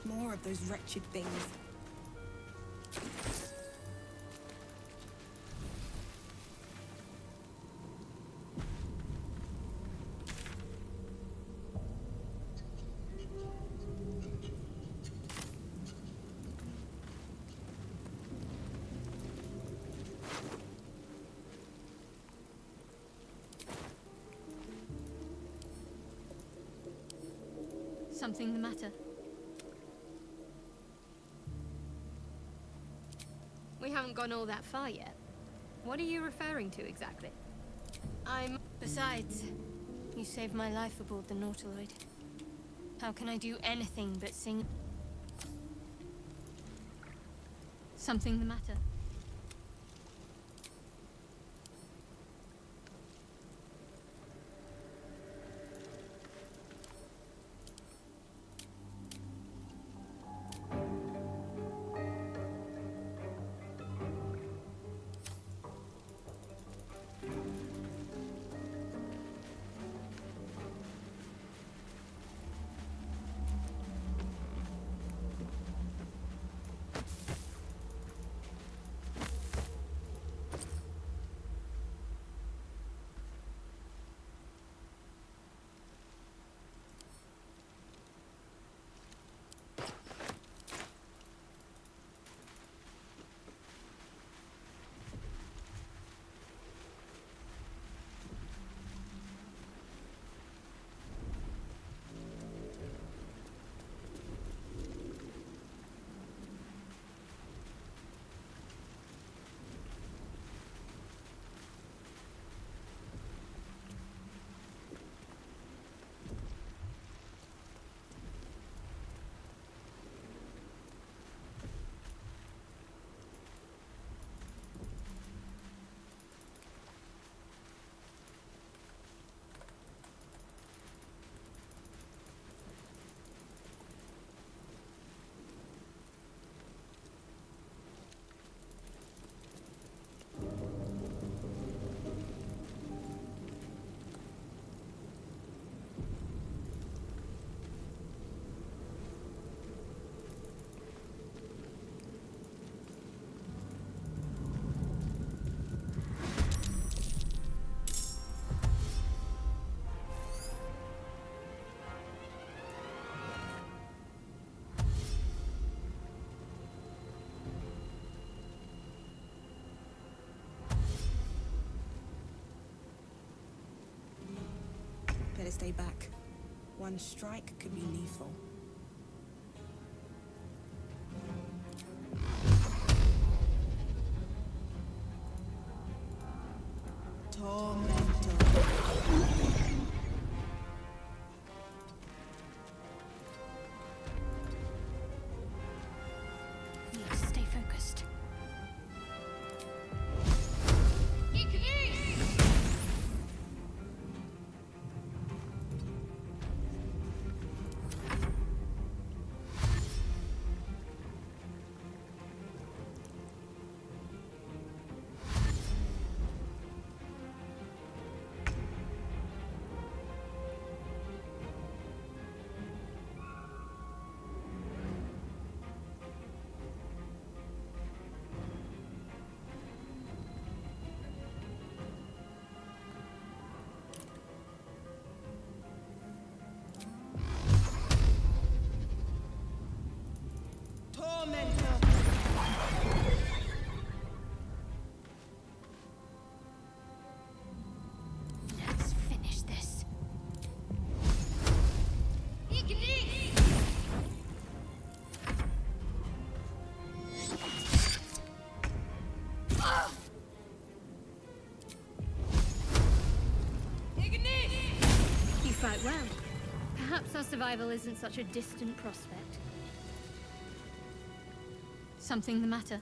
more of those wretched things. Something the matter? We haven't gone all that far yet. What are you referring to exactly? Besides, you saved my life aboard the Nautiloid. How can I do anything but sing? Something the matter? Better stay back. One strike could be lethal. Tormentor. Need to stay focused. Let's finish this. You fight well. Perhaps our survival isn't such a distant prospect. Something the matter?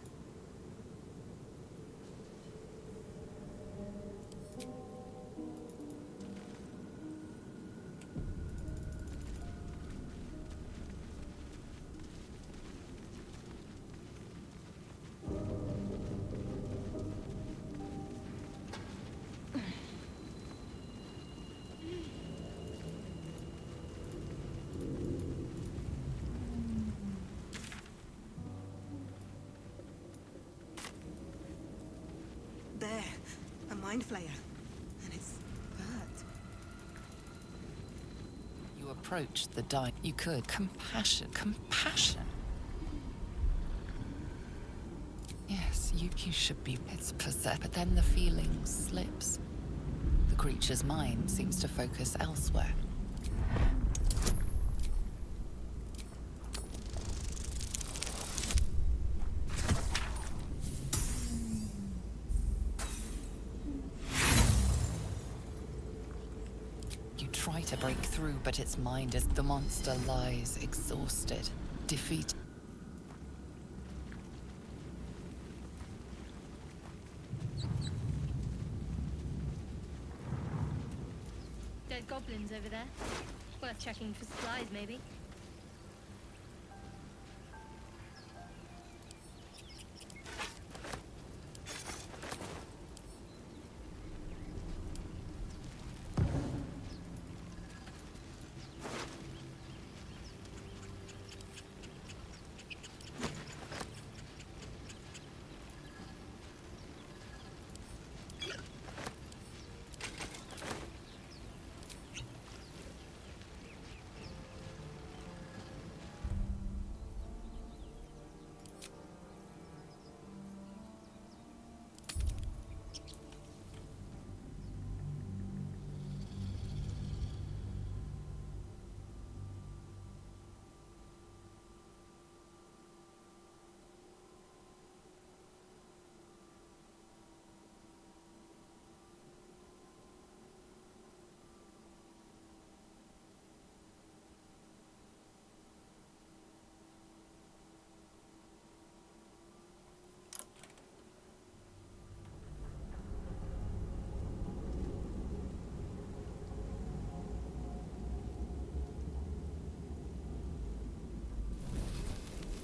There. A mind flayer. And it's hurt. You approach the dying. You could. Compassion. Compassion. Yes, you should be. It's possessed. But then the feeling slips. The creature's mind seems to focus elsewhere. You try to break through, but its mind is... The monster lies exhausted, defeated. Dead goblins over there. Worth checking for supplies, maybe.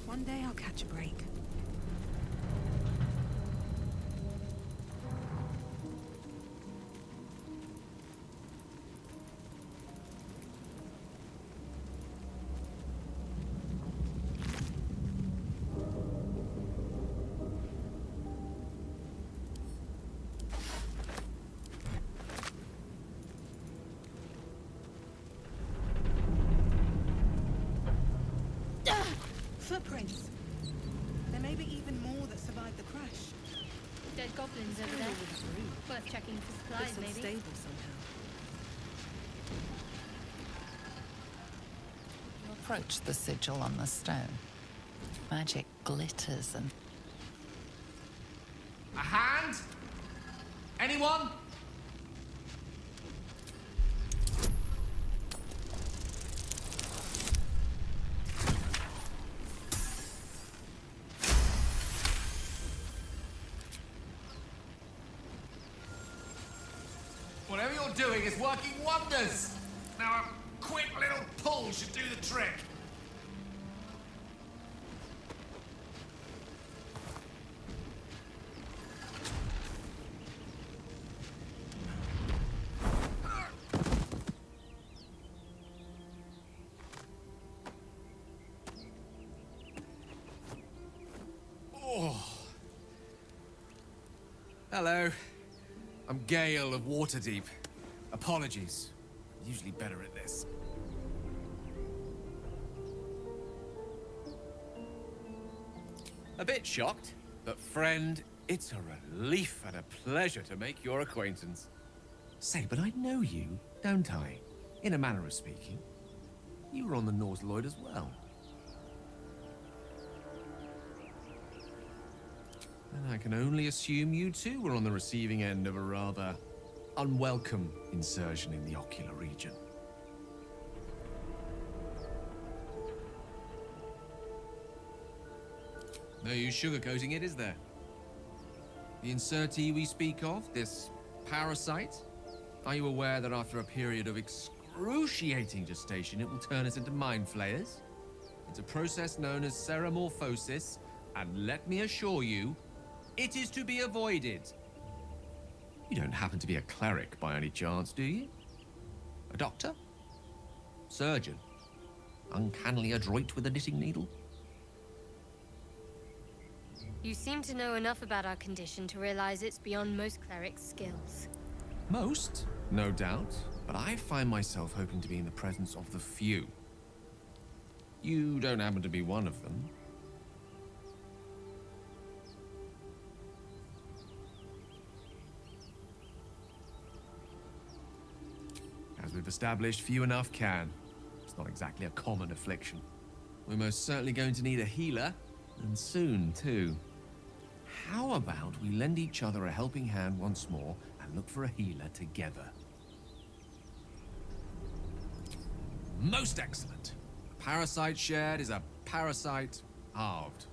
One day I'll catch a break. Footprints. There may be even more that survived the crash. Dead goblins over there. Worth checking for supplies, Looks maybe. unstable somehow. You approach the sigil on the stone. Magic glitters and... A hand? Anyone? Whatever you're doing is working wonders. Now a quick little pull should do the trick. Hello. I'm Gale of Waterdeep. Apologies. Usually better at this. A bit shocked, but friend, it's a relief and a pleasure to make your acquaintance. Say, but I know you, don't I? In a manner of speaking. You were on the North Lloyd as well. And I can only assume you too were on the receiving end of a rather unwelcome insertion in the ocular region. No use sugarcoating it, is there? The insertee we speak of, this parasite, are you aware that after a period of excruciating gestation, it will turn us into mind flayers? It's a process known as ceremorphosis, and let me assure you, it is to be avoided. You don't happen to be a cleric by any chance, do you? A doctor? Surgeon? Uncannily adroit with a knitting needle? You seem to know enough about our condition to realize it's beyond most clerics' skills. Most, no doubt, but I find myself hoping to be in the presence of the few. You don't happen to be one of them. As we've established, few enough can. It's not exactly a common affliction. We're most certainly going to need a healer, and soon, too. How about we lend each other a helping hand once more and look for a healer together? Most excellent. A parasite shared is a parasite halved,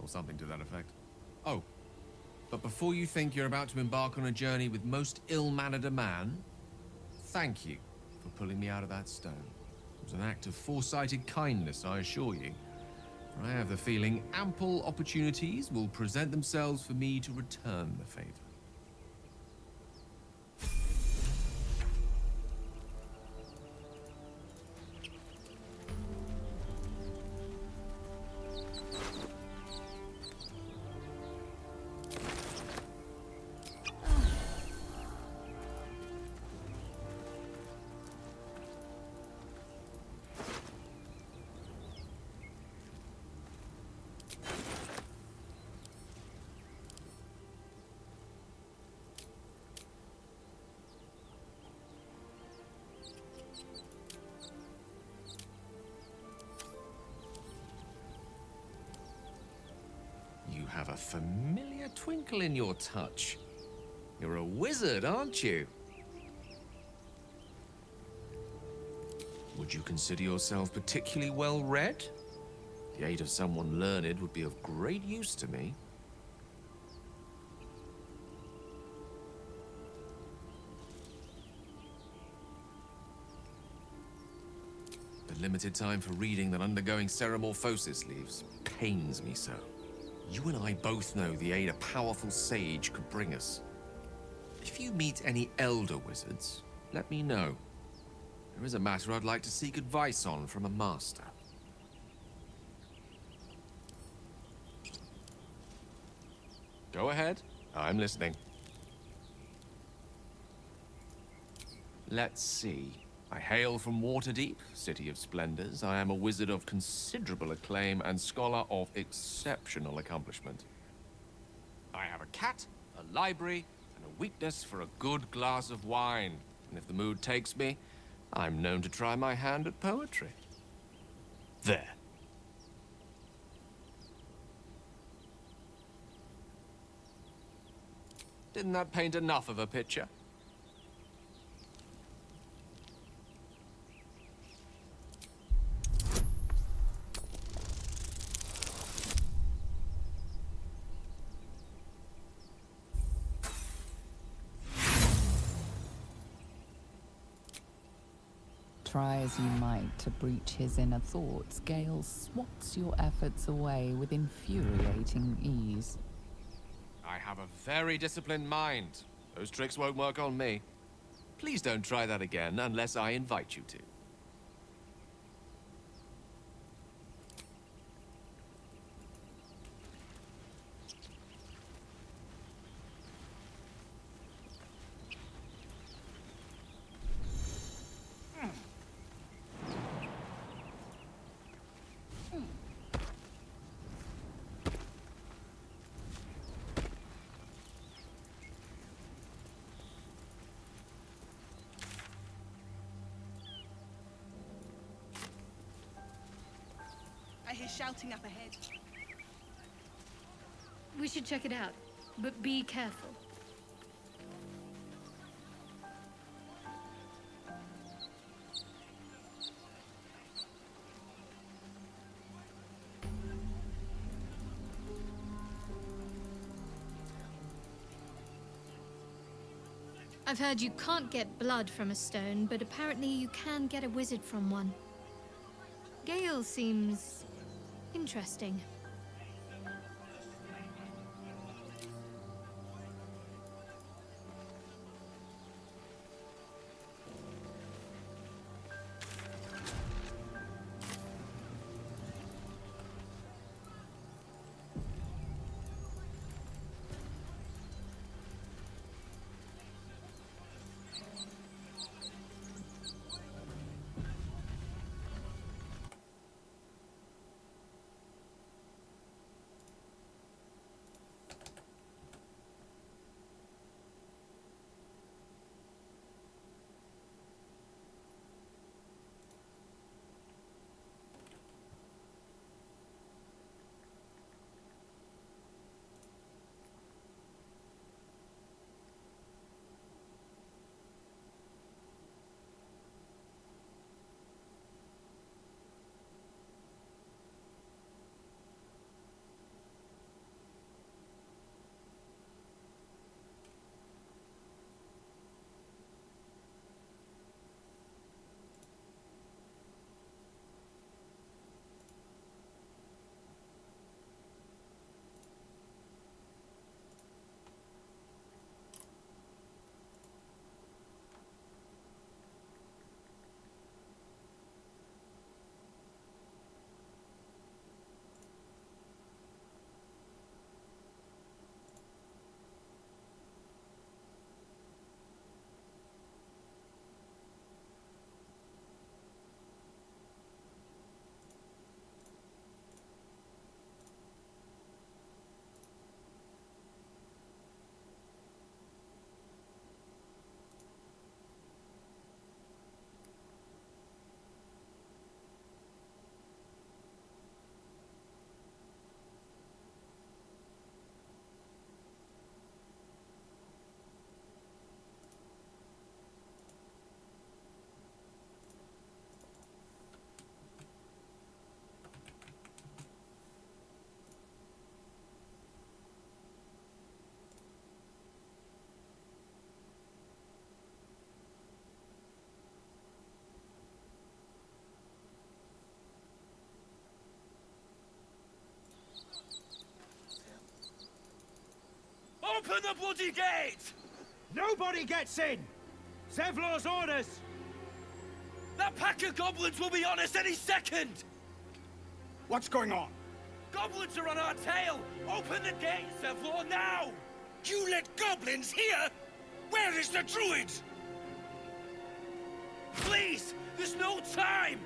or something to that effect. Oh, but before you think you're about to embark on a journey with most ill-mannered a man, thank you for pulling me out of that stone. It was an act of foresighted kindness, I assure you. For I have the feeling ample opportunities will present themselves for me to return the favor. You have a familiar twinkle in your touch. You're a wizard, aren't you? Would you consider yourself particularly well read? The aid of someone learned would be of great use to me. The limited time for reading that undergoing Ceramorphosis leaves pains me so. You and I both know the aid a powerful sage could bring us. If you meet any elder wizards, let me know. There is a matter I'd like to seek advice on from a master. Go ahead. I'm listening. Let's see. I hail from Waterdeep, City of Splendors. I am a wizard of considerable acclaim and scholar of exceptional accomplishment. I have a cat, a library, and a weakness for a good glass of wine. And if the mood takes me, I'm known to try my hand at poetry. There. Didn't that paint enough of a picture? Try as you might to breach his inner thoughts, Gale swats your efforts away with infuriating ease. I have a very disciplined mind. Those tricks won't work on me. Please don't try that again unless I invite you to. I hear shouting up ahead. We should check it out, but be careful. I've heard you can't get blood from a stone, but apparently you can get a wizard from one. Gale seems interesting. Open the bloody gate! Nobody gets in! Zevlor's orders! That pack of goblins will be on us any second! What's going on? Goblins are on our tail! Open the gate, Zevlor, now! You let goblins here? Where is the druid? Please! There's no time!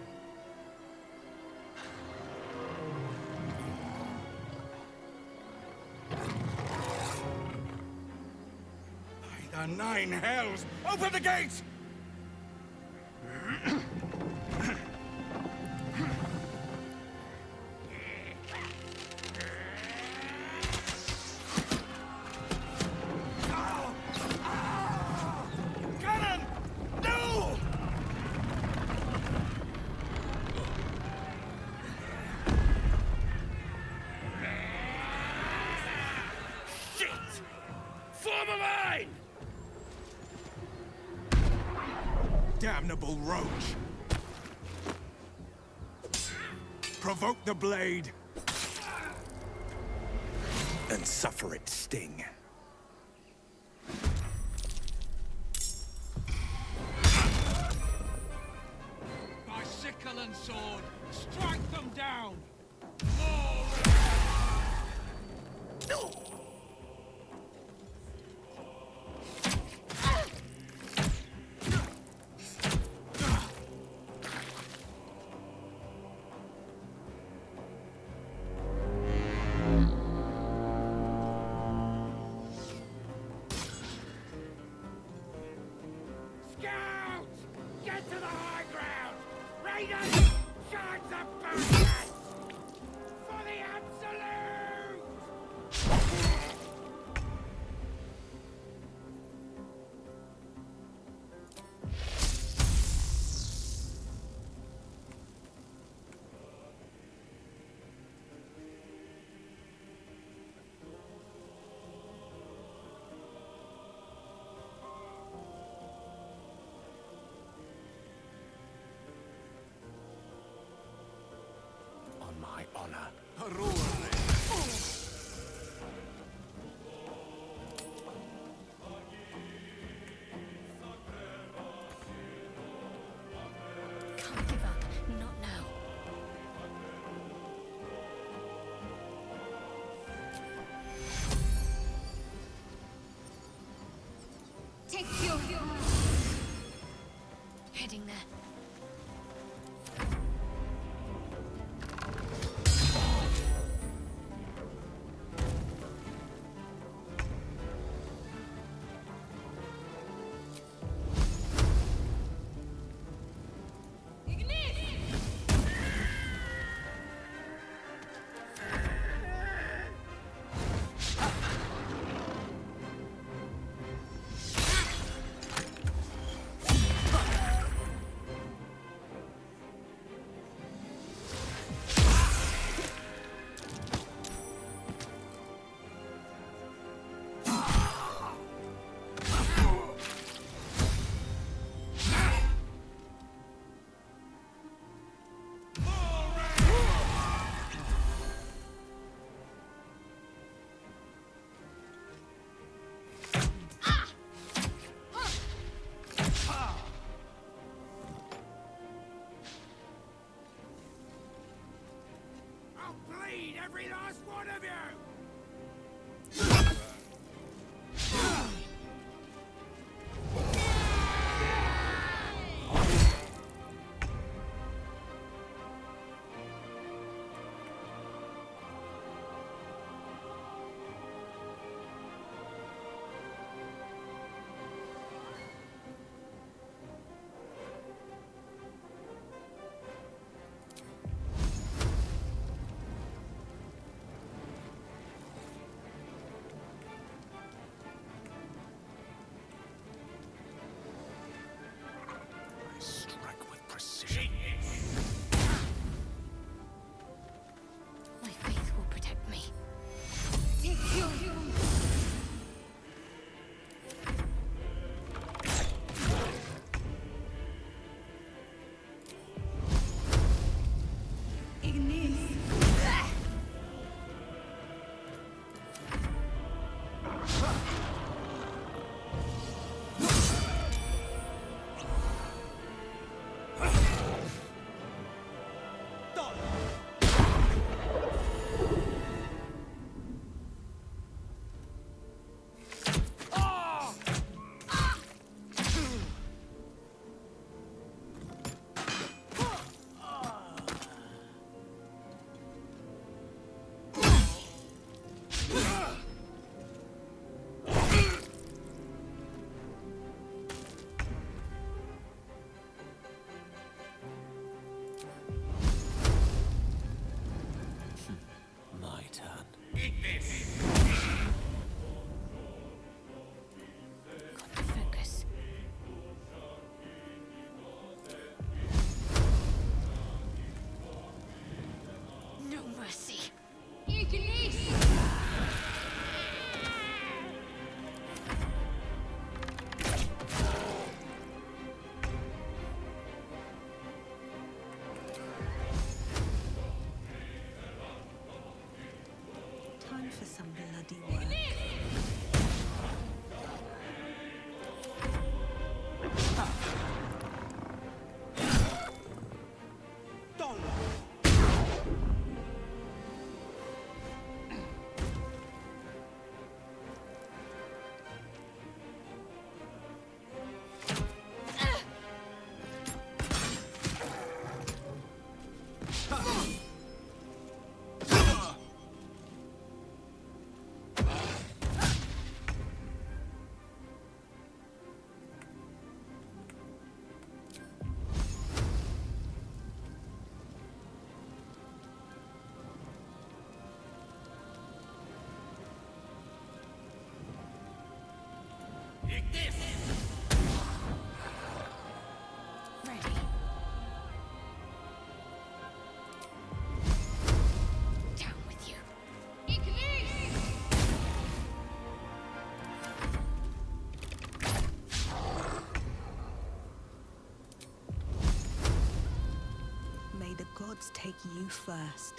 By the 9 hells! Open the gates! Cannon! No! Shit! Form a line! Damnable roach! Provoke the blade! And suffer its sting. By sickle and sword, strike them down! Scouts! Get to the high ground! Raiders! Charge the bastards! For the absolute! for some bloody work. Ready. Down with you. May the gods take you first.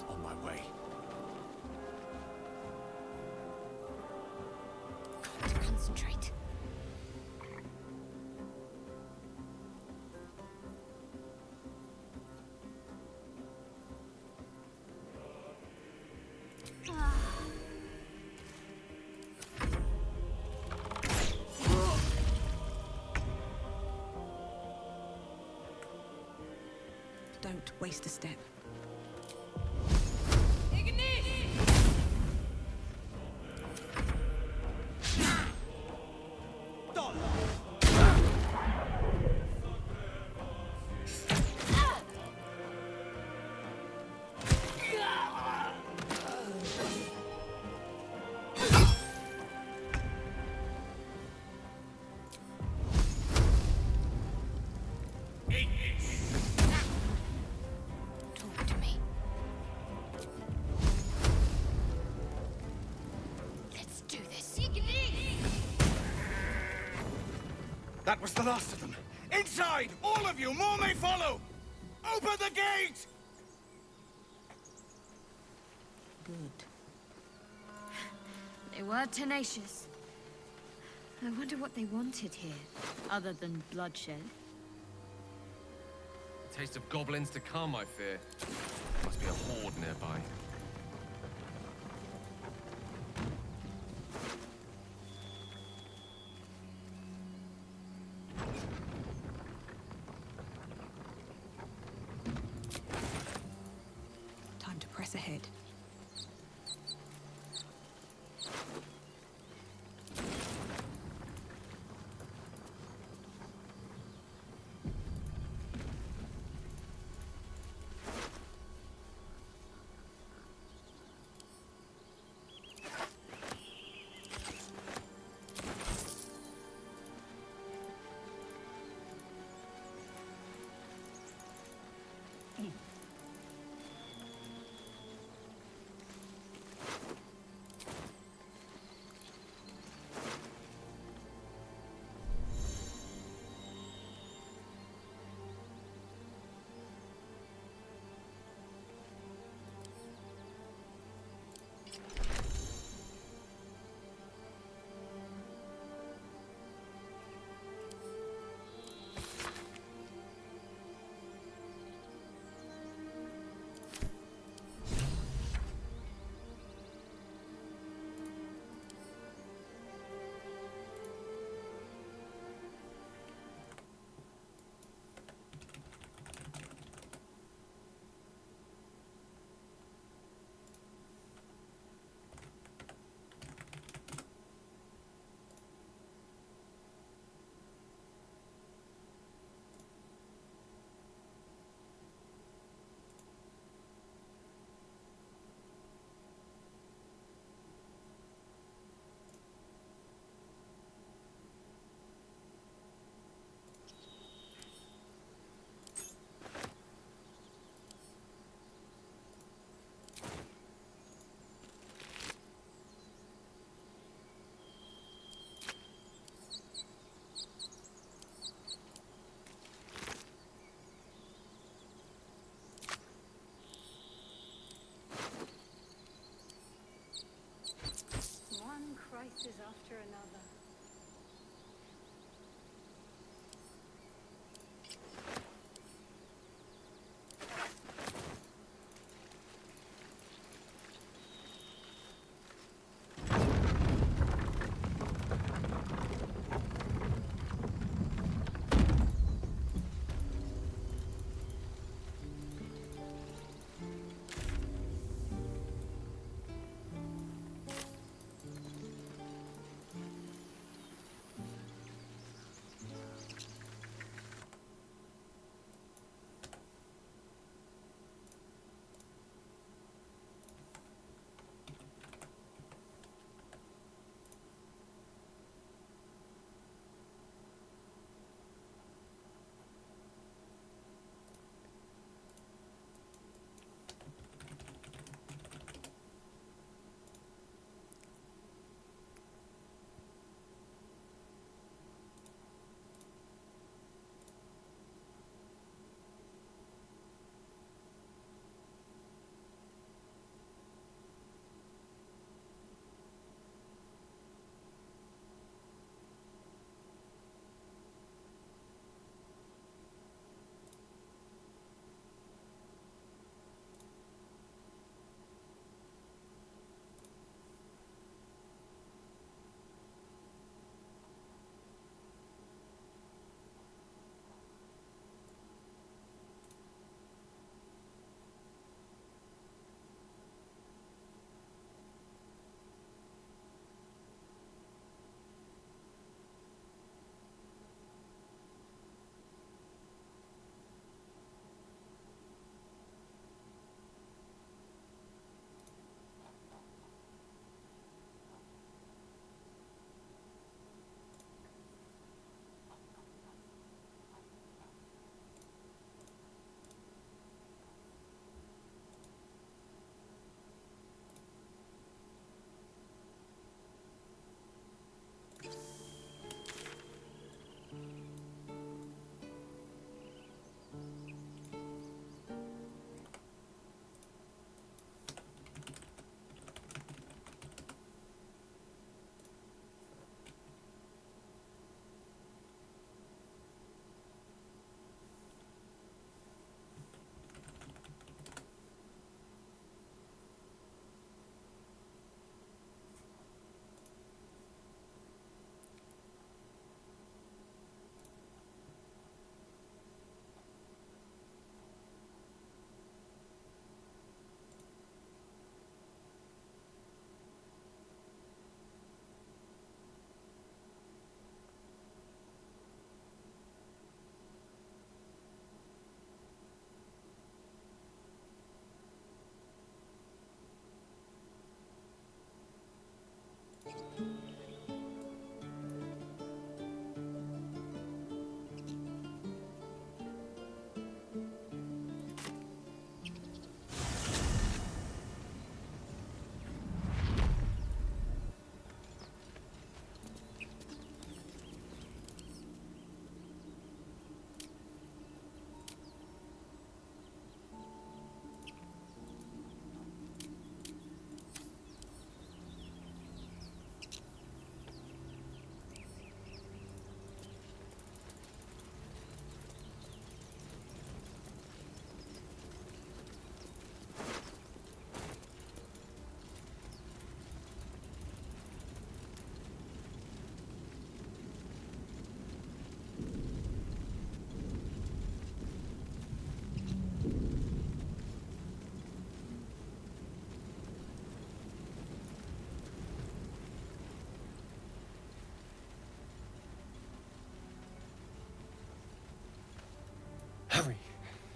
On my way. To concentrate. Don't waste a step. Talk to me. Let's do this. That was the last of them. Inside! All of you! More may follow! Open the gate! Good. They were tenacious. I wonder what they wanted here, other than bloodshed. Taste of goblins to come, I fear. Must be a horde nearby. Time to press ahead.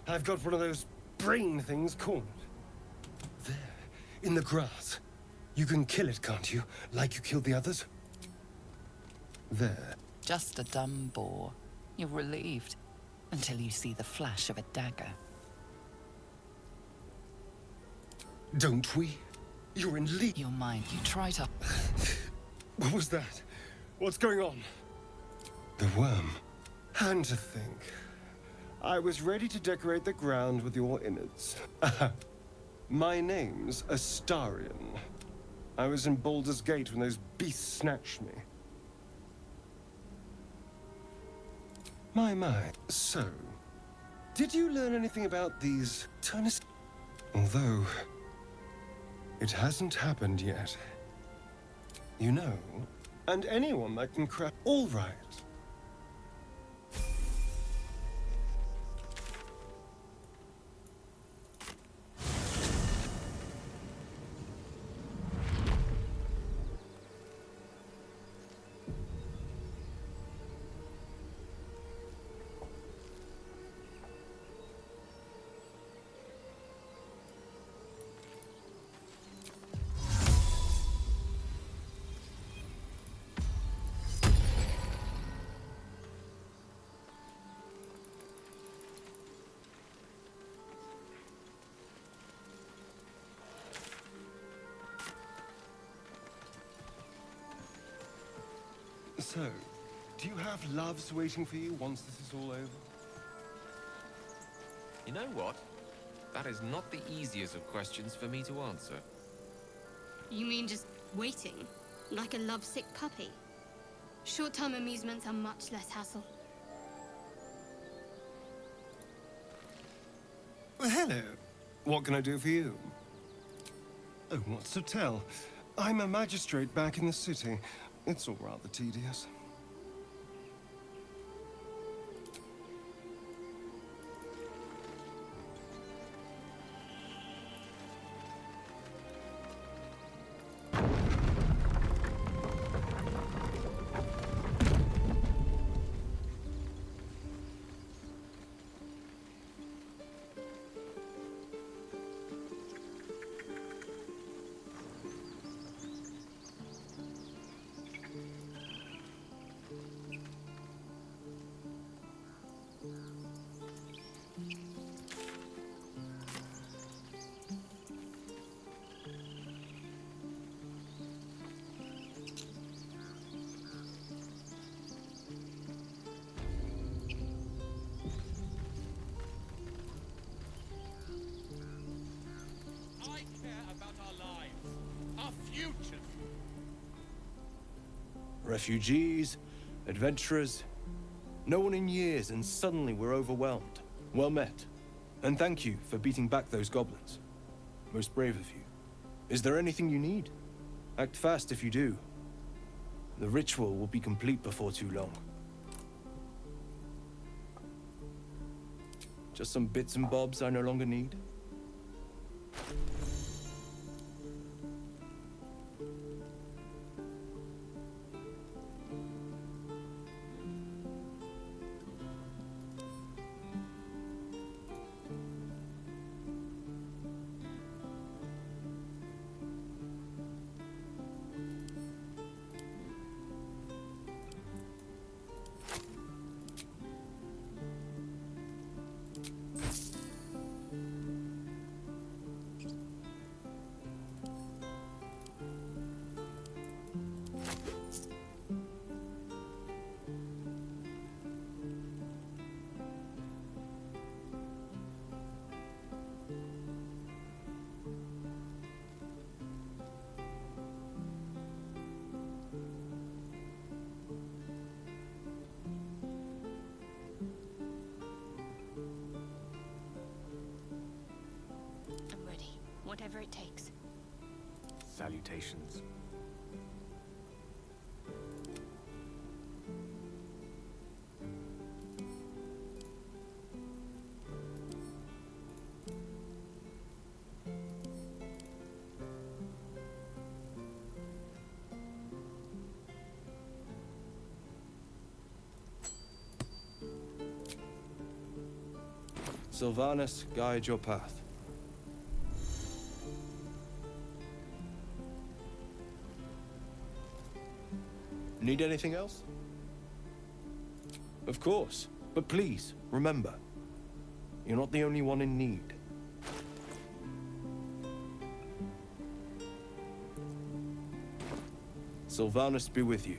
I've got one of those brain things called. There, in the grass. You can kill it, can't you? Like you killed the others? There. Just a dumb boar. You're relieved. Until you see the flash of a dagger. Don't we? You're in league. Your mind, you try to... What was that? What's going on? The worm. And to think, I was ready to decorate the ground with your innards. My name's Astarion. I was in Baldur's Gate when those beasts snatched me. My. So, did you learn anything about these Turnus? Although, it hasn't happened yet. You know, and anyone that can craft... All right. So, do you have loves waiting for you once this is all over? You know what? That is not the easiest of questions for me to answer. You mean just waiting? Like a lovesick puppy? Short-term amusements are much less hassle. Well, hello. What can I do for you? Oh, what's to tell? I'm a magistrate back in the city. It's all rather tedious. I care about our lives, our future. Refugees, adventurers, no one in years, and suddenly we're overwhelmed. Well met. And thank you for beating back those goblins. Most brave of you. Is there anything you need? Act fast if you do. The ritual will be complete before too long. Just some bits and bobs I no longer need? I'm ready. Whatever it takes. Salutations. Sylvanus, guide your path. Need anything else? Of course, but please, remember, you're not the only one in need. Sylvanus be with you.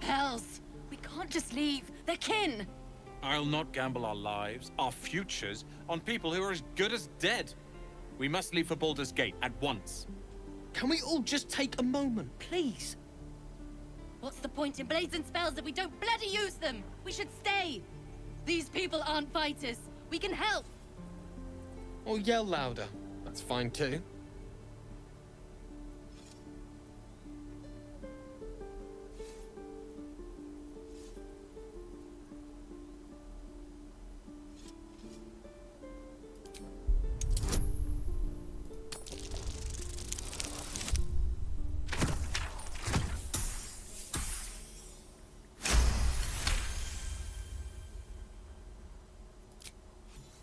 Hells! We can't just leave. They're kin! I'll not gamble our lives, our futures, on people who are as good as dead. We must leave for Baldur's Gate at once. Can we all just take a moment, please? What's the point in blades and spells if we don't bloody use them? We should stay! These people aren't fighters. We can help! Or yell louder. That's fine too.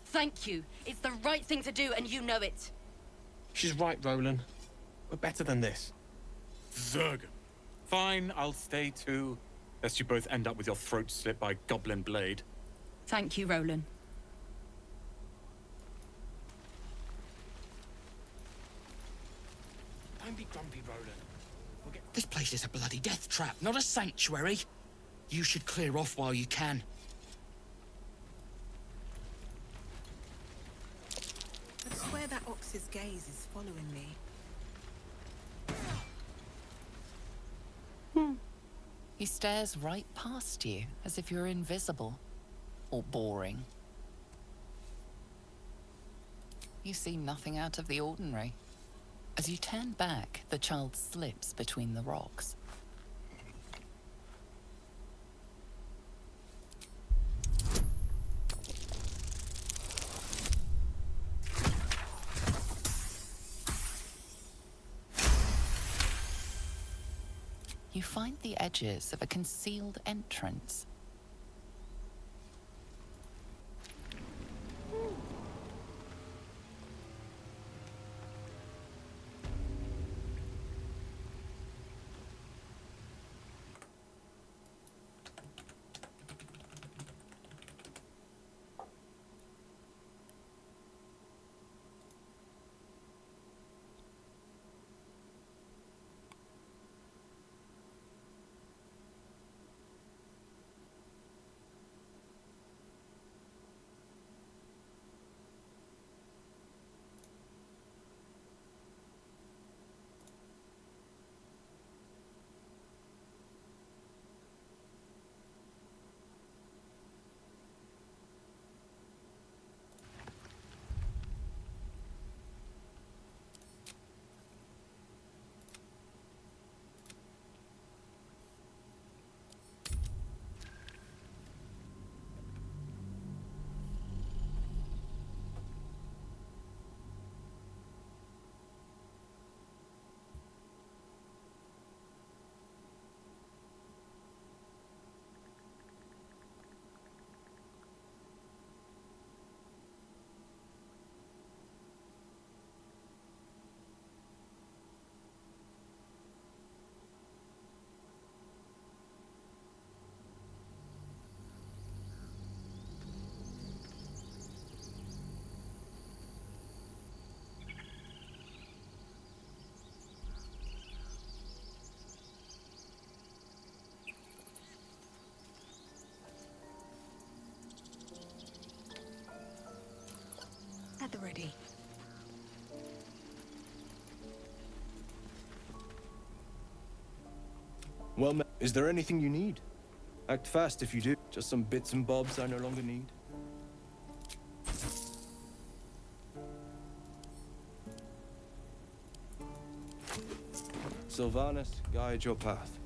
Thank you. It's the right thing to do, and you know it. She's right, Roland. We're better than this. Zerg. Fine, I'll stay too. Lest you both end up with your throats slit by goblin blade. Thank you, Roland. Don't be grumpy, Roland. This place is a bloody death trap, not a sanctuary. You should clear off while you can. I swear that ox's gaze is following me. He stares right past you, as if you're invisible. Or boring. You see nothing out of the ordinary. As you turn back, the child slips between the rocks. You find the edges of a concealed entrance. At the ready. Well, is there anything you need? Act fast if you do. Just some bits and bobs I no longer need. Sylvanus, guide your path.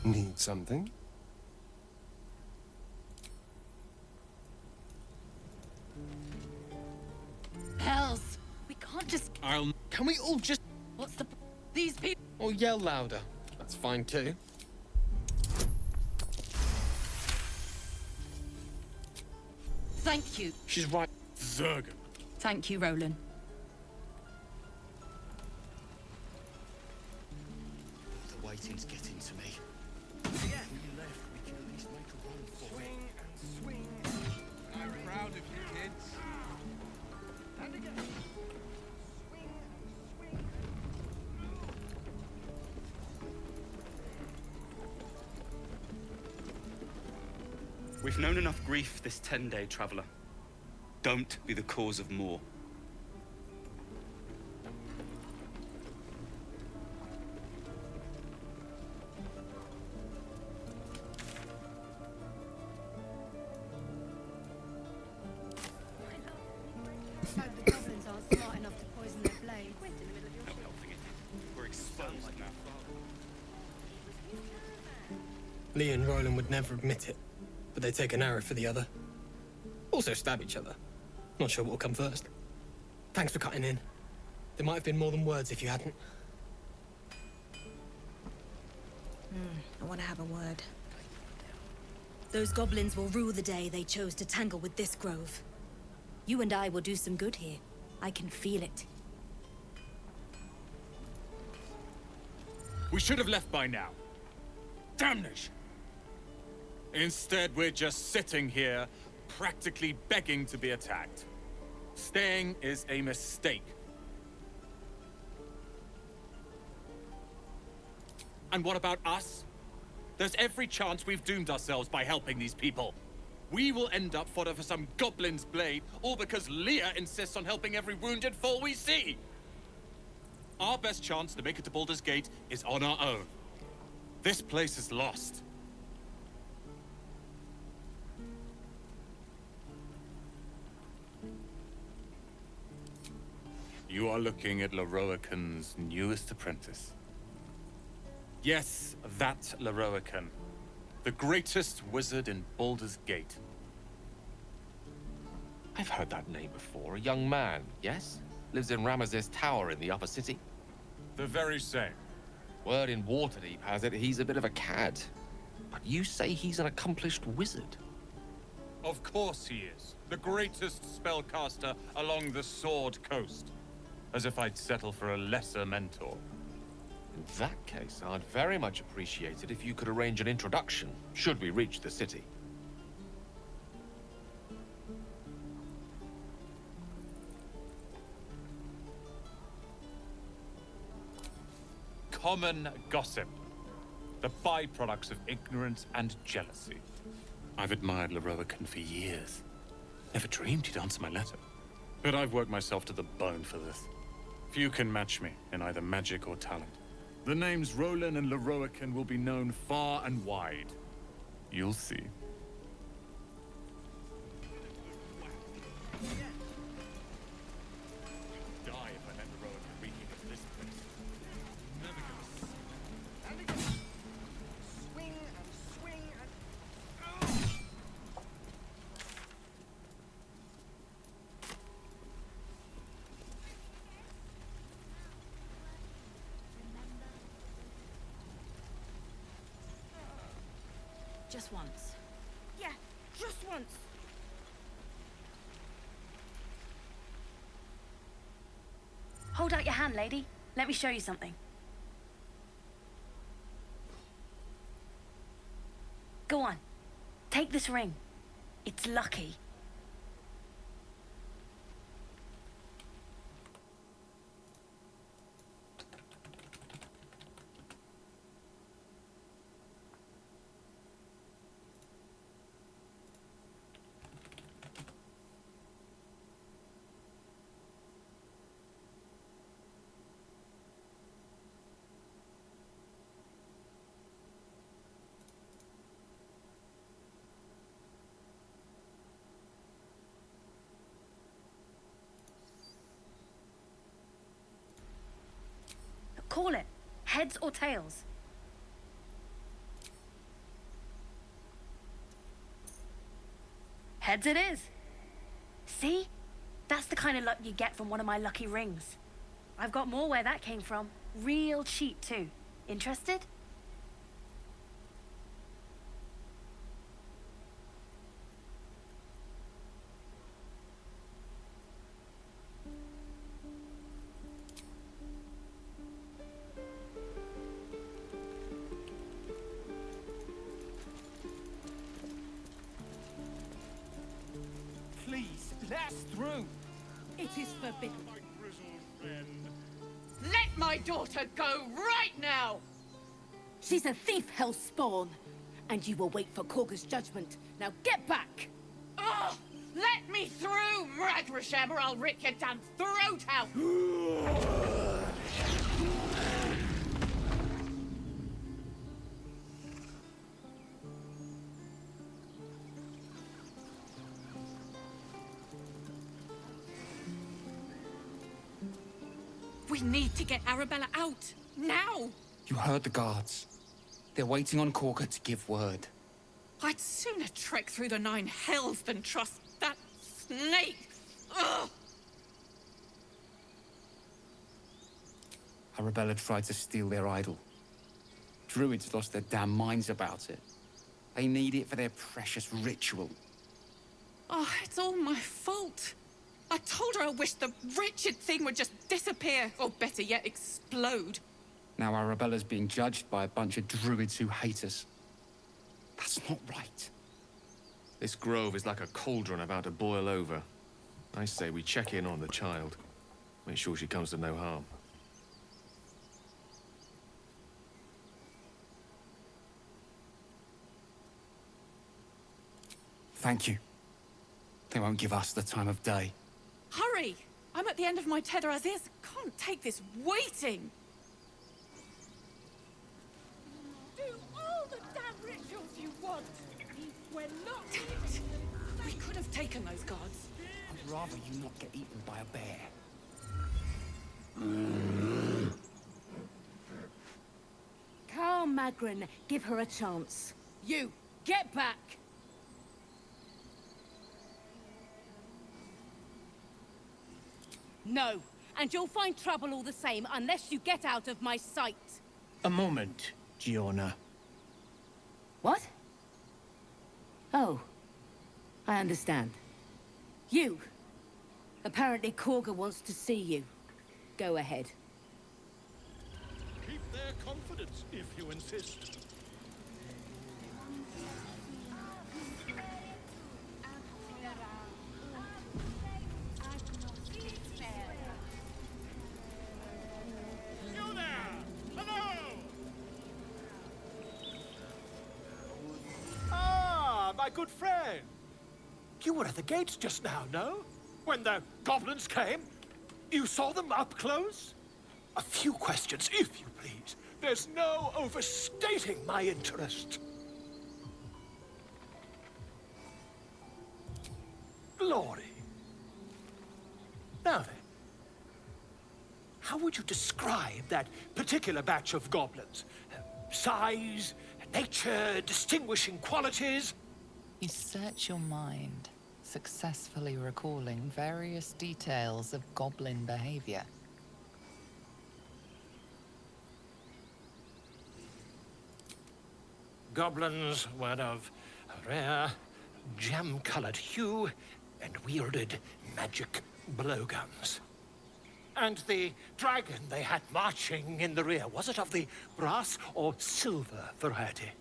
Need something? Hells! We can't just... Can we all just... What's the... These people... Or yell louder? That's fine too. Thank you. She's right. Zerg. Thank you, Roland. The waiting's getting to me. If we left, we could at least make a run for it. Swing. I'm proud of you, kids. And again. Swing. We've known enough grief this 10-day traveler. Don't be the cause of more. So the goblins aren't smart enough to poison their blades. We're exposed now. Lee and Roland would never admit it, but they take an arrow for the other. Also stab each other. Not sure what will come first. Thanks for cutting in. There might have been more than words if you hadn't. I want to have a word. Those goblins will rue the day they chose to tangle with this grove. You and I will do some good here. I can feel it. We should have left by now. Damnation! Instead, we're just sitting here, practically begging to be attacked. Staying is a mistake. And what about us? There's every chance we've doomed ourselves by helping these people. We will end up fodder for some goblin's blade, all because Leah insists on helping every wounded foe we see. Our best chance to make it to Baldur's Gate is on our own. This place is lost. You are looking at Leroican's newest apprentice. Yes, that Leroican. The greatest wizard in Baldur's Gate. I've heard that name before. A young man, yes? Lives in Ramaz's tower in the upper city. The very same. Word in Waterdeep has it he's a bit of a cad. But you say he's an accomplished wizard. Of course he is. The greatest spellcaster along the Sword Coast. As if I'd settle for a lesser mentor. In that case, I'd very much appreciate it if you could arrange an introduction, should we reach the city. Common gossip. The byproducts of ignorance and jealousy. I've admired Leroican for years. Never dreamed he'd answer my letter. But I've worked myself to the bone for this. Few can match me in either magic or talent. The names Roland and Leroican will be known far and wide. You'll see. Die if I let Leroican reeking of this place. Never gonna... And again. Swing and... Just once. Yeah, just once. Hold out your hand, lady. Let me show you something. Go on. Take this ring. It's lucky. Call it. Heads or tails? Heads it is. See? That's the kind of luck you get from one of my lucky rings. I've got more where that came from. Real cheap, too. Interested? Please, let us through. It is forbidden. Let my daughter go right now! She's a thief, hellspawn. And you will wait for Korga's judgment. Now get back! Oh, let me through, Ragrasham, or I'll rip your damn throat out! We need to get Arabella out, now! You heard the guards. They're waiting on Korga to give word. I'd sooner trek through the 9 hells than trust that snake! Ugh! Arabella tried to steal their idol. Druids lost their damn minds about it. They need it for their precious ritual. Oh, it's all my fault. I told her I wished the wretched thing would just disappear, or better yet, explode. Now Arabella's being judged by a bunch of druids who hate us. That's not right. This grove is like a cauldron about to boil over. I say we check in on the child. Make sure she comes to no harm. Thank you. They won't give us the time of day. Hurry! I'm at the end of my tether as is. Can't take this waiting. Do all the damn rituals you want! We're not... Damn it! We could have taken those guards. I'd rather you not get eaten by a bear. Carl Magrin, give her a chance. You, get back! No, and you'll find trouble all the same unless you get out of my sight. A moment, Giona. What? Oh, I understand. You. Apparently Korga wants to see you. Go ahead. Keep their confidence, if you insist. You there! Hello! Ah, my good friend. You were at the gates just now, no? When the goblins came? You saw them up close? A few questions, if you please. There's no overstating my interest. Glory. Now then, how would you describe that particular batch of goblins? Size, nature, distinguishing qualities? You search your mind, successfully recalling various details of goblin behavior. Goblins were of a rare, jam-colored hue and wielded magic blowguns. And the dragon they had marching in the rear, was it of the brass or silver variety?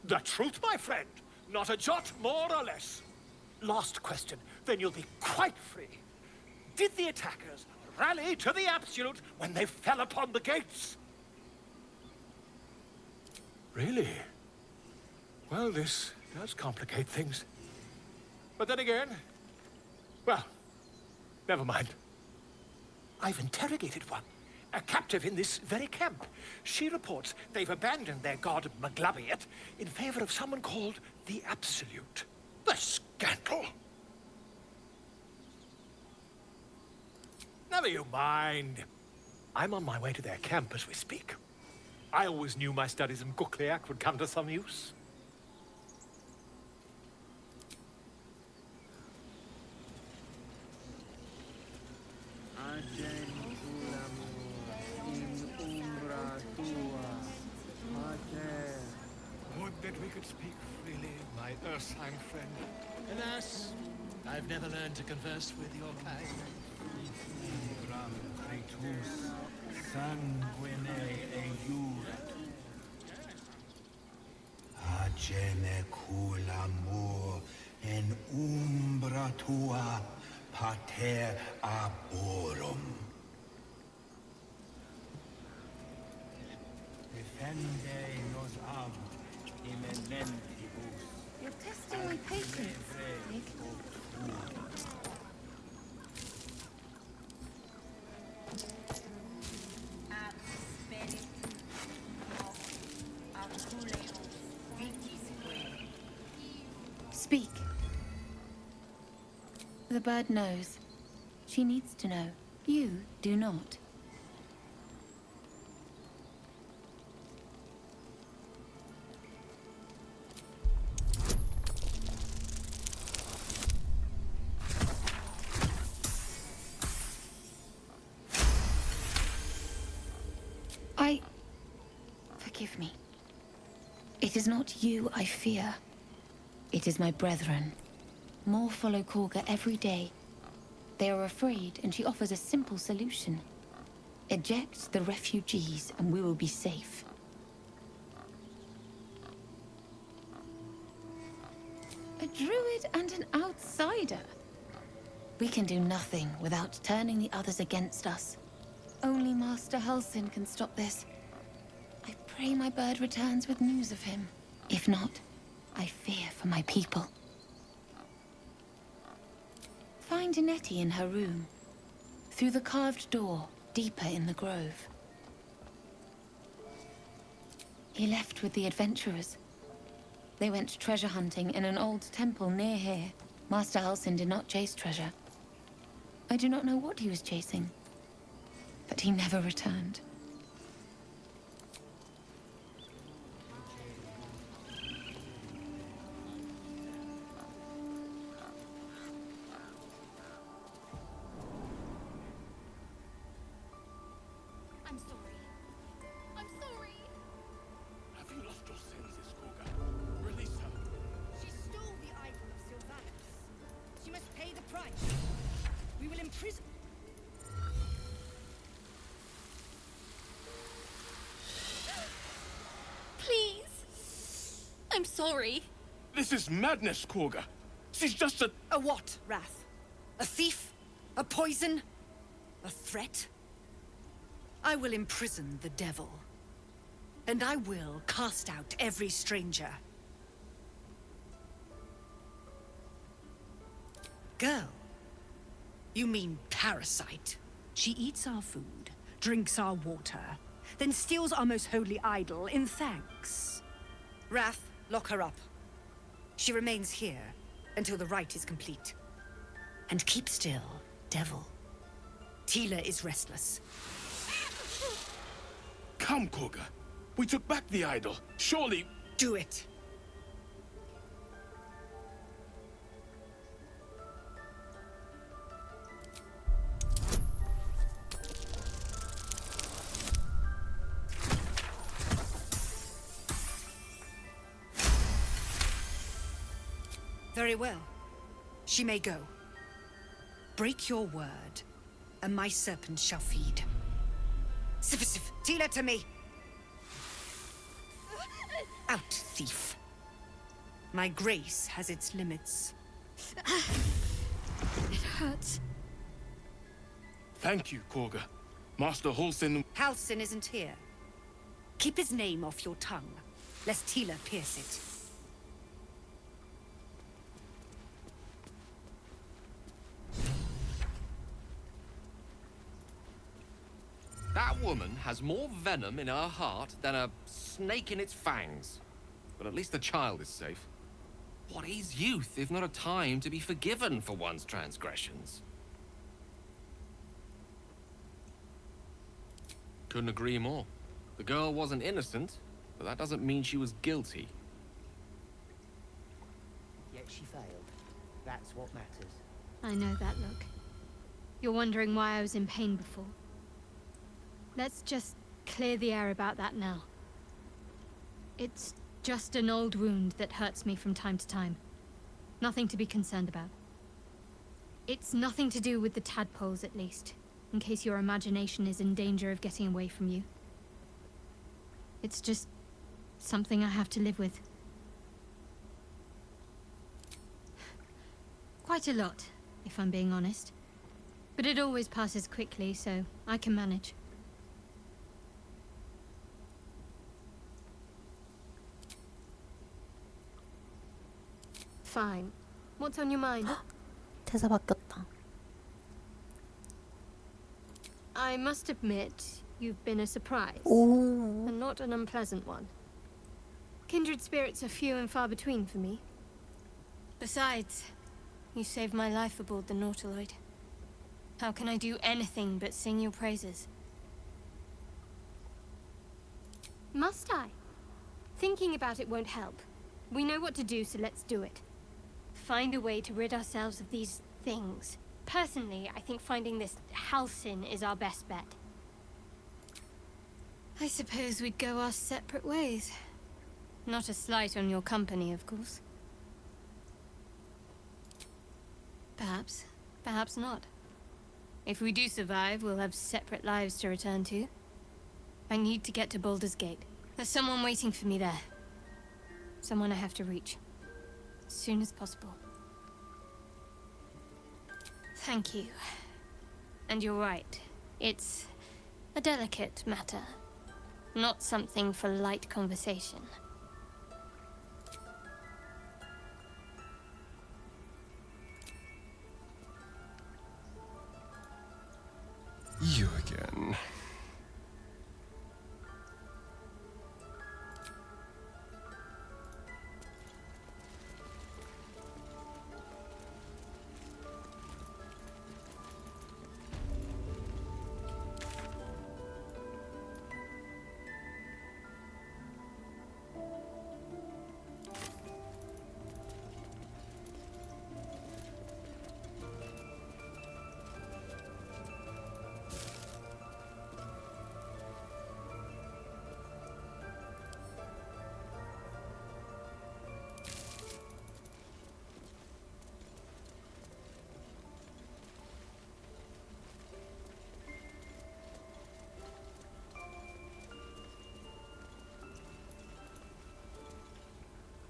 The truth, my friend. Not a jot more or less. Last question, then you'll be quite free. Did the attackers rally to the absolute when they fell upon the gates? Really? Well, this does complicate things. But then again, well, never mind. I've interrogated one. A captive in this very camp. She reports they've abandoned their god Maglabiet in favor of someone called the Absolute. The scandal! Never you mind. I'm on my way to their camp as we speak. I always knew my studies in Gukliak would come to some use. Would that we could speak freely, my Ursine friend. Alas, I've never learned to converse with your kind. Agene culamur en umbra tua pater aborum. Defende nos am imenentibus. You're testing my patience, Nick. Speak. The bird knows. She needs to know. You do not. Forgive me. It is not you I fear. It is my brethren. More follow Korga every day. They are afraid, and she offers a simple solution. Eject the refugees, and we will be safe. A druid and an outsider. We can do nothing without turning the others against us. Only Master Halsin can stop this. I pray my bird returns with news of him. If not, I fear for my people. Find Nettie in her room. Through the carved door, deeper in the grove. He left with the adventurers. They went treasure hunting in an old temple near here. Master Halsin did not chase treasure. I do not know what he was chasing, but he never returned. I'm sorry. I'm sorry. Have you lost your senses, Korga? Release her. She stole the idol of Sylvanus. She must pay the price. We will imprison... Please. I'm sorry. This is madness, Korga. She's just a... A what, Wrath? A thief? A poison? A threat? I will imprison the devil. And I will cast out every stranger. Girl? You mean parasite? She eats our food, drinks our water, then steals our most holy idol in thanks. Wrath, lock her up. She remains here until the rite is complete. And keep still, devil. Tila is restless. Come, Korga. We took back the idol. Surely... Do it. Very well. She may go. Break your word, and my serpent shall feed. Sif, Tila to me! Out, thief. My grace has its limits. It hurts. Thank you, Korga. Master Halsin... Halsin isn't here. Keep his name off your tongue, lest Tila pierce it. That woman has more venom in her heart than a snake in its fangs. But at least the child is safe. What is youth if not a time to be forgiven for one's transgressions? Couldn't agree more. The girl wasn't innocent, but that doesn't mean she was guilty. Yet she failed. That's what matters. I know that look. You're wondering why I was in pain before. Let's just clear the air about that now. It's just an old wound that hurts me from time to time. Nothing to be concerned about. It's nothing to do with the tadpoles, at least, in case your imagination is in danger of getting away from you. It's just something I have to live with. Quite a lot, if I'm being honest. But it always passes quickly, so I can manage. Fine. What's on your mind? 대사 바뀌었다. I must admit, you've been a surprise. 오. And not an unpleasant one. Kindred spirits are few and far between for me. Besides, you saved my life aboard the Nautiloid. How can I do anything but sing your praises? Must I? Thinking about it won't help. We know what to do, so let's do it. Find a way to rid ourselves of these things. Personally, I think finding this Halcyon is our best bet. I suppose we'd go our separate ways. Not a slight on your company, of course. Perhaps. Perhaps not. If we do survive, we'll have separate lives to return to. I need to get to Baldur's Gate. There's someone waiting for me there. Someone I have to reach. As soon as possible. Thank you. And you're right. It's a delicate matter. Not something for light conversation. You again.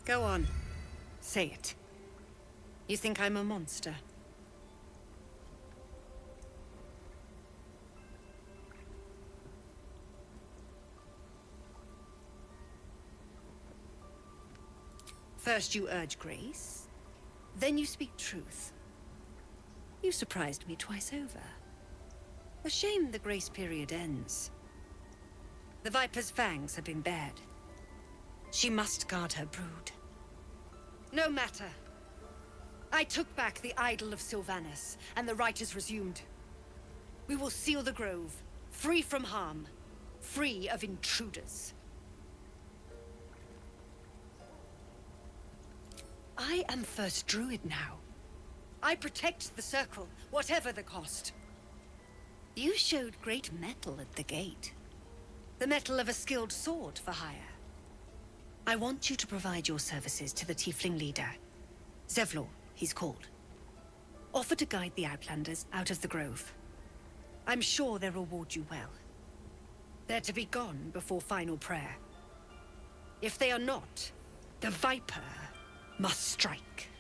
Go on. Say it. You think I'm a monster? First you urge grace, then you speak truth. You surprised me twice over. A shame the grace period ends. The Viper's fangs have been bared. She must guard her brood. No matter. I took back the idol of Sylvanus, and the rite is resumed. We will seal the grove, free from harm, free of intruders. I am First Druid now. I protect the Circle, whatever the cost. You showed great mettle at the gate. The mettle of a skilled sword for hire. I want you to provide your services to the Tiefling leader. Zevlor, he's called. Offer to guide the Outlanders out of the grove. I'm sure they'll reward you well. They're to be gone before final prayer. If they are not, the Viper must strike.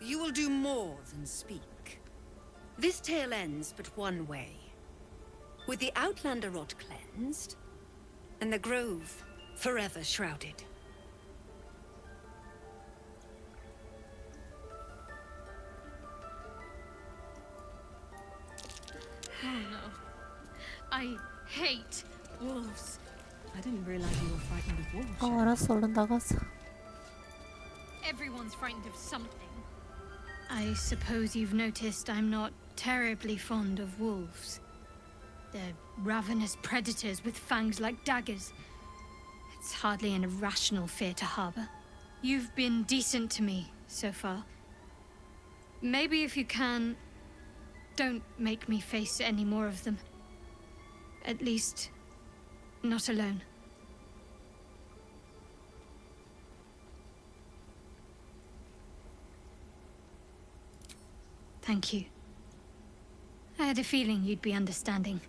You will do more than speak. This tale ends but one way. With the Outlander rot cleansed, and the grove forever shrouded. Oh no. I hate wolves. I didn't realize you were frightened of wolves. 알았어, 얼른 나가자. Everyone's frightened of something. I suppose you've noticed I'm not terribly fond of wolves. They're ravenous predators with fangs like daggers. It's hardly an irrational fear to harbor. You've been decent to me so far. Maybe if you can, don't make me face any more of them. At least, not alone. Thank you. I had a feeling you'd be understanding.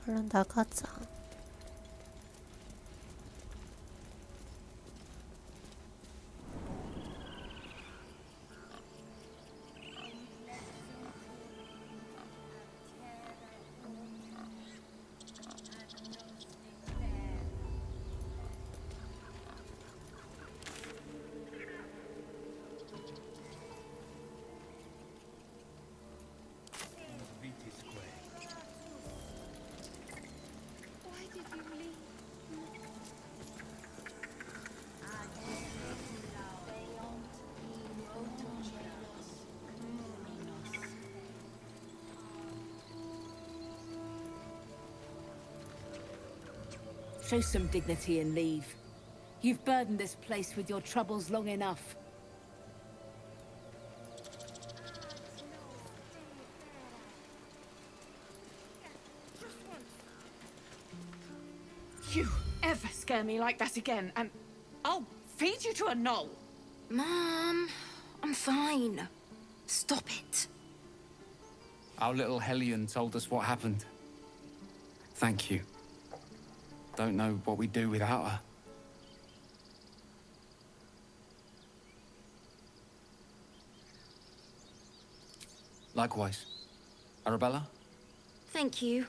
얼른 나가자. Show some dignity and leave. You've burdened this place with your troubles long enough. You ever scare me like that again, and I'll feed you to a knoll. Mom, I'm fine. Stop it. Our little Hellion told us what happened. Thank you. Don't know what we'd do without her. Likewise. Arabella? Thank you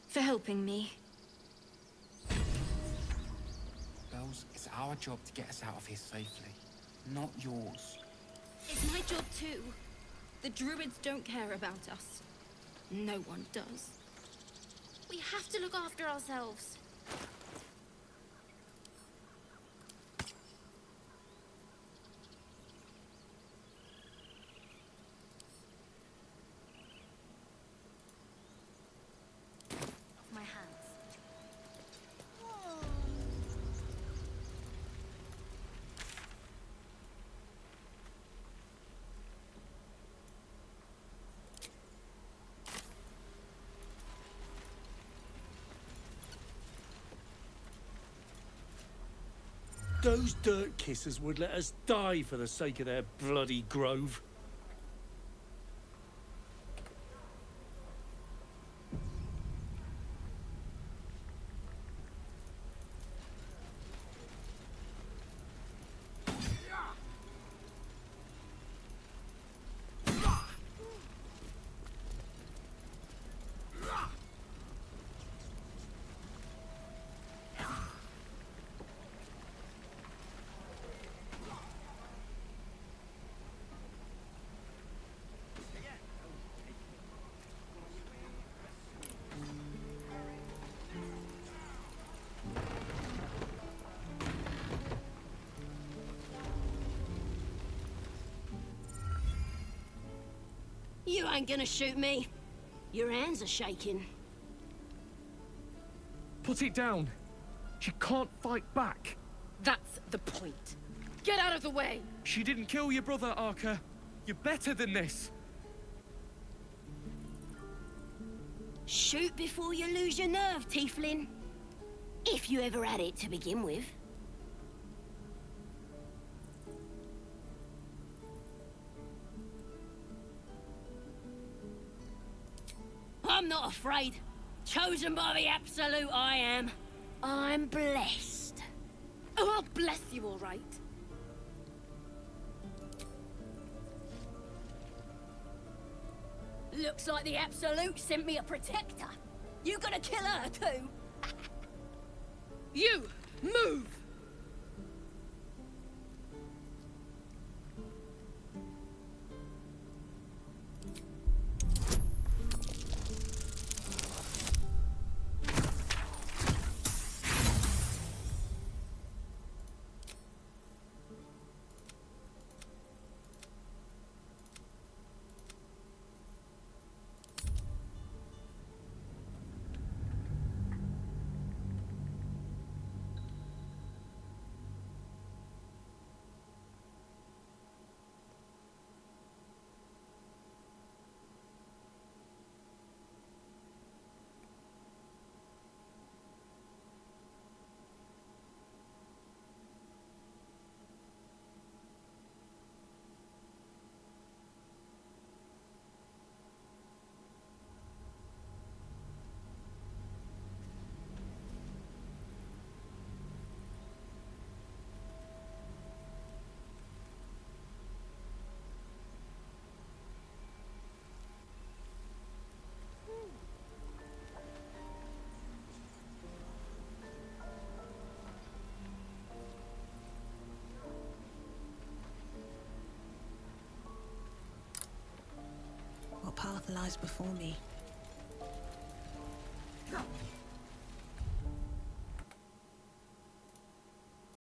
for helping me. Bells, it's our job to get us out of here safely, not yours. It's my job too. The druids don't care about us. No one does. We have to look after ourselves. Off my hands. Those dirt kissers would let us die for the sake of their bloody grove. You ain't gonna shoot me. Your hands are shaking. Put it down. She can't fight back. That's the point. Get out of the way! She didn't kill your brother, Arca. You're better than this. Shoot before you lose your nerve, Tiefling. If you ever had it to begin with. I'm not afraid. Chosen by the Absolute, I am. I'm blessed. Oh, I'll bless you, all right. Looks like the Absolute sent me a protector. You gonna kill her too? You, move! lies before me.